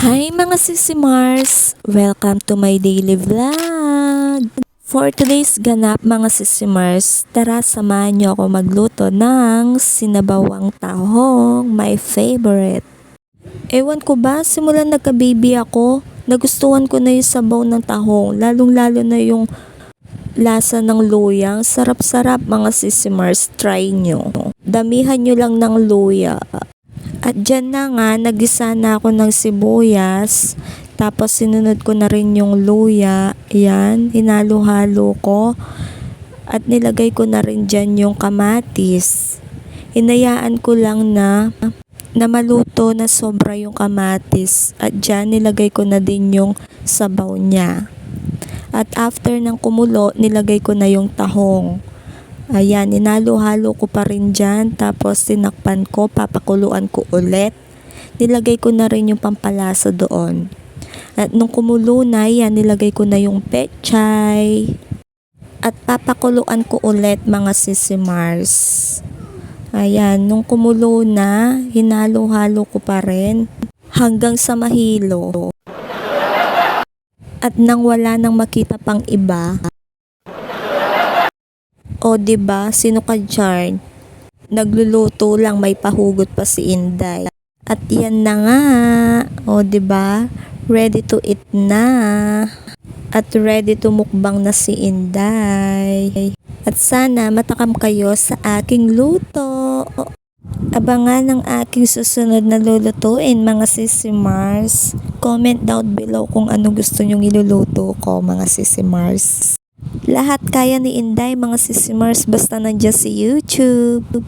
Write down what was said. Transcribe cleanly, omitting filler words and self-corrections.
Hi mga sisimars! Welcome to my daily vlog! For today's ganap mga sisimars, tara samahan niyo ako magluto ng sinabawang tahong, my favorite. Ewan ko ba, simulan nagka-baby ako, nagustuhan ko na yung sabaw ng tahong, lalong-lalo na yung lasa ng luyang. Sarap-sarap mga sisimars, try nyo. Damihan nyo lang ng luya. At dyan na nga, nagisa na ako ng sibuyas. Tapos sinunod ko na rin yung luya. Yan, hinalo-halo ko. At nilagay ko na rin dyan yung kamatis. Hinayaan ko lang na maluto na sobra yung kamatis. At dyan nilagay ko na din yung sabaw niya. At after ng kumulo, nilagay ko na yung tahong. Ayan, inalo-halo ko pa rin dyan. Tapos tinakpan ko, papakuluan ko ulit. Nilagay ko na rin yung pampalasa doon. At nung kumulo na, yan, nilagay ko na yung pechay. At papakuluan ko ulit mga sisimars. Ayan, nung kumulo na, hinalo-halo ko pa rin hanggang sa mahilo. At nang wala nang makita pang iba, o diba, sino ka dyan? Nagluluto lang, may pahugot pa si Inday. At yan na nga, o diba, ready to eat na. At ready to mukbang na si Inday. At sana matakam kayo sa aking luto. Abangan ang aking susunod na lulutuin mga sisimars. Comment down below kung ano gusto nyong iluluto ko mga sisimars. Lahat kaya ni Inday mga sisimars basta nandiyan si YouTube.